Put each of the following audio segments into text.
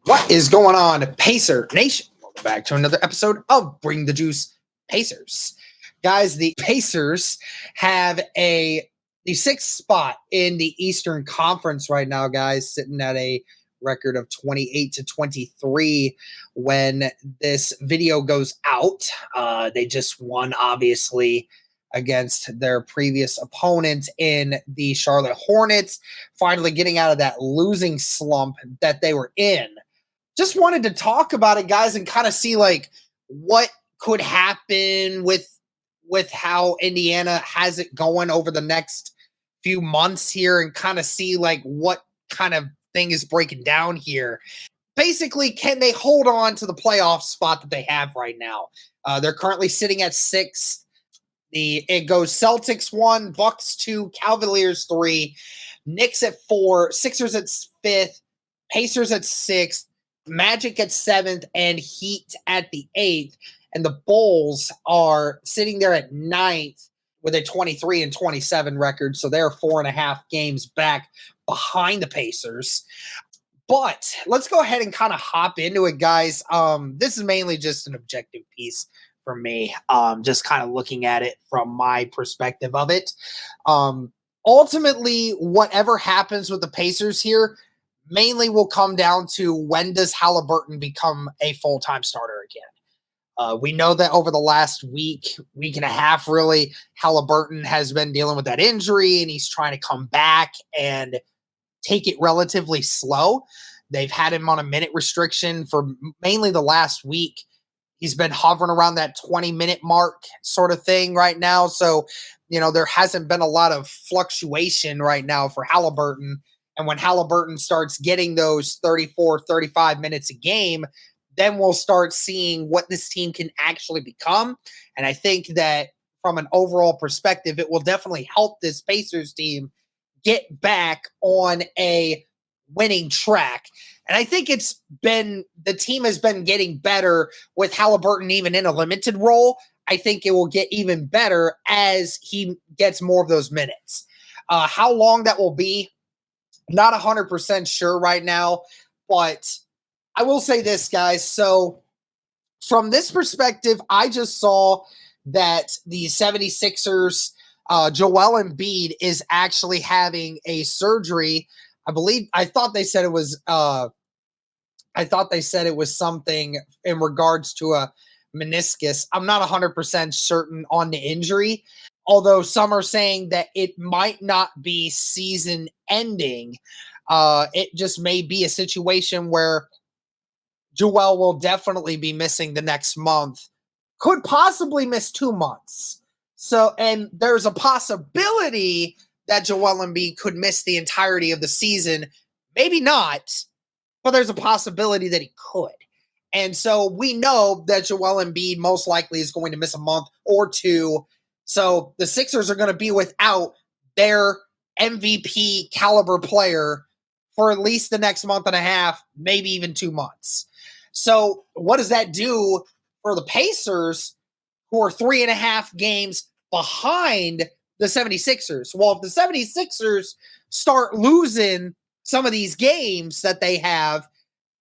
What is going on, Pacer Nation? Welcome back to another episode of Bring the Juice Pacers. Guys, the Pacers have the sixth spot in the Eastern Conference right now, guys, sitting at a record of 28-23 when this video goes out. They just won, obviously, against their previous opponent in the Charlotte Hornets, finally getting out of that losing slump that they were in. Just wanted to talk about it, guys, and kind of see like what could happen with how Indiana has it going over the next few months here, and kind of see like what kind of thing is breaking down here. Basically, can they hold on to the playoff spot that they have right now? They're currently sitting at sixth. It goes Celtics 1, Bucks 2, Cavaliers 3, Knicks at 4, Sixers at 5th, Pacers at 6th, Magic at 7th, and Heat at the 8th. And the Bulls are sitting there at 9th with a 23-27 record. So they're 4.5 games back behind the Pacers. But let's go ahead and kind of hop into it, guys. This is mainly just an objective piece for me, just kind of looking at it from my perspective of it. Ultimately, whatever happens with the Pacers here mainly will come down to when does Haliburton become a full-time starter again. We know that over the last week and a half, really, Haliburton has been dealing with that injury, and he's trying to come back and take it relatively slow. They've had him on a minute restriction for mainly the last week. He's been hovering around that 20-minute mark sort of thing right now. So, there hasn't been a lot of fluctuation right now for Haliburton. And when Haliburton starts getting those 34, 35 minutes a game, then we'll start seeing what this team can actually become. And I think that from an overall perspective, it will definitely help this Pacers team get back on a winning track. And I think the team has been getting better with Haliburton even in a limited role. I think it will get even better as he gets more of those minutes. How long that will be, not 100% sure right now, but I will say this, guys. So from this perspective, I just saw that the 76ers, Joel Embiid is actually having a surgery. I thought they said it was something in regards to a meniscus. I'm not 100% certain on the injury, although some are saying that it might not be season ending. It just may be a situation where Joel will definitely be missing the next month, could possibly miss 2 months. So, and there's a possibility that Joel Embiid could miss the entirety of the season. Maybe not, but there's a possibility that he could. And so we know that Joel Embiid most likely is going to miss a month or two. So the Sixers are going to be without their MVP caliber player for at least the next month and a half, maybe even 2 months. So what does that do for the Pacers, who are 3.5 games behind the 76ers? Well, if the 76ers start losing some of these games that they have,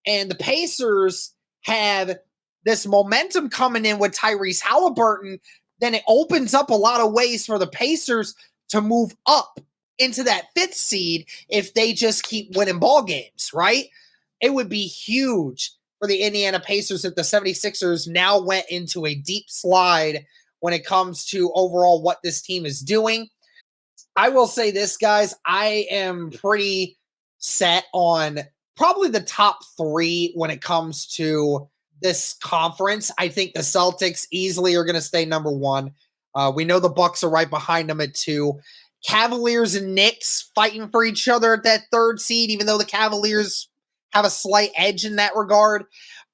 and the Pacers have this momentum coming in with Tyrese Haliburton, then it opens up a lot of ways for the Pacers to move up into that 5th seed if they just keep winning ball games, right? It would be huge for the Indiana Pacers if the 76ers now went into a deep slide when it comes to overall what this team is doing. I will say this, guys. I am pretty set on probably the top 3 when it comes to this conference. I think the Celtics easily are going to stay number 1. We know the Bucks are right behind them at 2. Cavaliers and Knicks fighting for each other at that 3rd seed, even though the Cavaliers have a slight edge in that regard.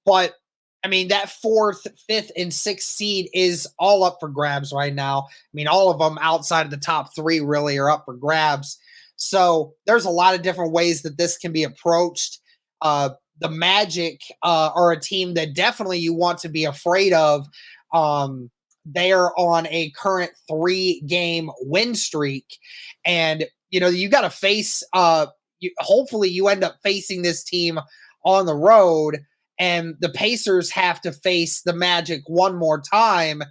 But, I mean, that 4th, 5th, and 6th seed is all up for grabs right now. I mean, all of them outside of the top 3 really are up for grabs. So there's a lot of different ways that this can be approached. The Magic are a team that definitely you want to be afraid of. They are on a current 3-game win streak. And, you got to face hopefully you end up facing this team on the road, and the Pacers have to face the Magic one more time.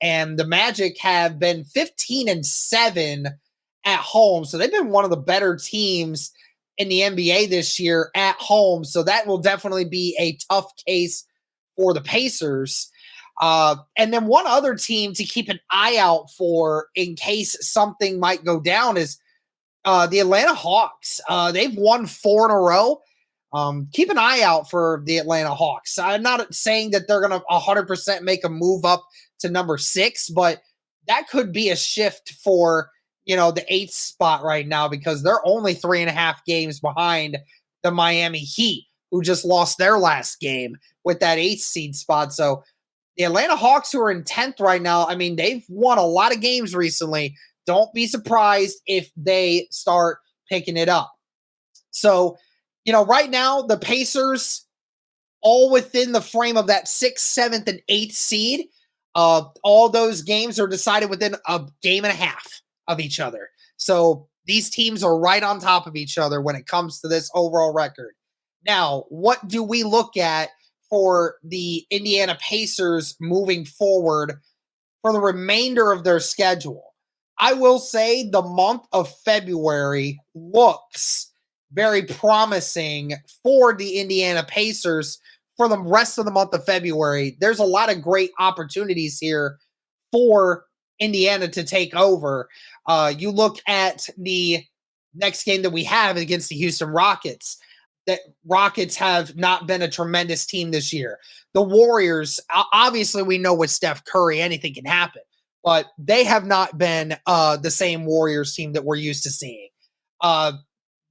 And the Magic have been 15-7 at home. So they've been one of the better teams in the NBA this year at home. So that will definitely be a tough case for the Pacers. And then one other team to keep an eye out for in case something might go down is the Atlanta Hawks. They've won 4 in a row. Keep an eye out for the Atlanta Hawks. I'm not saying that they're going to 100% make a move up to number 6, but that could be a shift for, the 8th spot right now, because they're only 3.5 games behind the Miami Heat, who just lost their last game with that 8th seed spot. So the Atlanta Hawks, who are in 10th right now, I mean, they've won a lot of games recently. Don't be surprised if they start picking it up. So, right now, the Pacers, all within the frame of that 6th, 7th, and 8th seed. All those games are decided within a game and a half of each other. So these teams are right on top of each other when it comes to this overall record. Now, what do we look at for the Indiana Pacers moving forward for the remainder of their schedule? I will say the month of February looks very promising for the Indiana Pacers for the rest of the month of February. There's a lot of great opportunities here for Indiana to take over. You look at the next game that we have against the Houston Rockets. That Rockets have not been a tremendous team this year. The Warriors, obviously we know with Steph Curry, anything can happen, but they have not been the same Warriors team that we're used to seeing.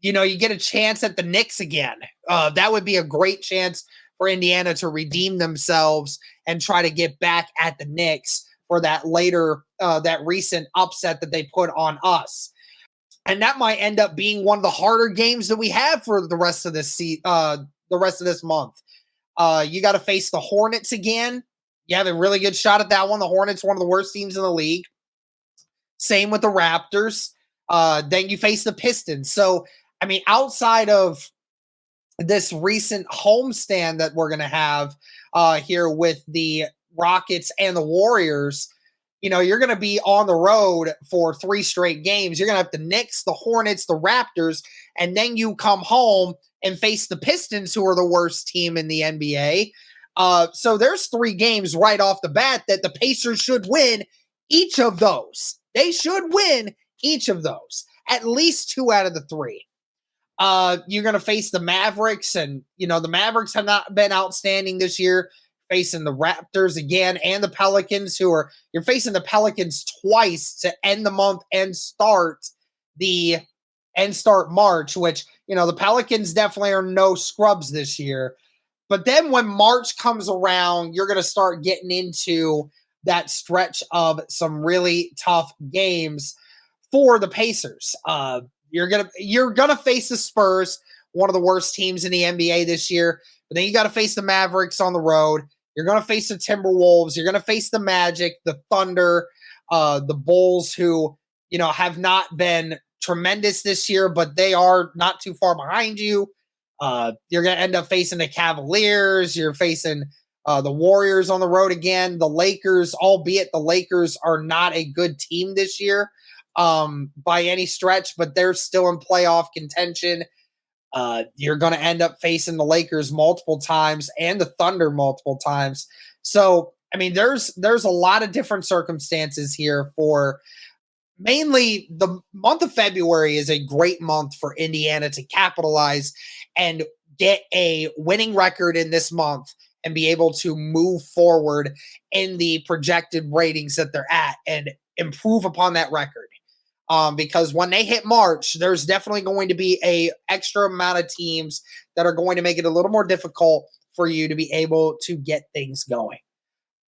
You get a chance at the Knicks again. That would be a great chance for Indiana to redeem themselves and try to get back at the Knicks for that recent upset that they put on us. And that might end up being one of the harder games that we have for the rest of this month. You got to face the Hornets again. You have a really good shot at that one. The Hornets, one of the worst teams in the league. Same with the Raptors. Then you face the Pistons. So, I mean, outside of this recent homestand that we're going to have here with the Rockets and the Warriors, you're going to be on the road for 3 straight games. You're going to have the Knicks, the Hornets, the Raptors, and then you come home and face the Pistons, who are the worst team in the NBA. So there's 3 games right off the bat that the Pacers should win each of those. They should win each of those, at least 2 out of the 3. You're going to face the Mavericks, and, the Mavericks have not been outstanding this year. Facing the Raptors again and the Pelicans, you're facing the Pelicans twice to end the month and start March, which, the Pelicans definitely are no scrubs this year. But then when March comes around, you're going to start getting into that stretch of some really tough games for the Pacers. You're gonna face the Spurs, one of the worst teams in the NBA this year. But then you got to face the Mavericks on the road. You're going to face the Timberwolves. You're going to face the Magic, the Thunder, the Bulls, who, have not been tremendous this year, but they are not too far behind you. You're going to end up facing the Cavaliers. You're facing the Warriors on the road again. The Lakers, albeit the Lakers are not a good team this year by any stretch, but they're still in playoff contention. You're going to end up facing the Lakers multiple times and the Thunder multiple times. So, I mean, there's a lot of different circumstances here for mainly the month of February is a great month for Indiana to capitalize and get a winning record in this month and be able to move forward in the projected ratings that they're at and improve upon that record. Because when they hit March, there's definitely going to be a extra amount of teams that are going to make it a little more difficult for you to be able to get things going.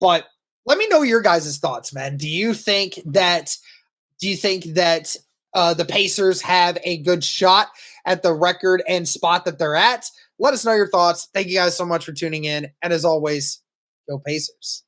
But let me know your guys' thoughts, man. Do you think that the Pacers have a good shot at the record and spot that they're at? Let us know your thoughts. Thank you guys so much for tuning in. And as always, go Pacers.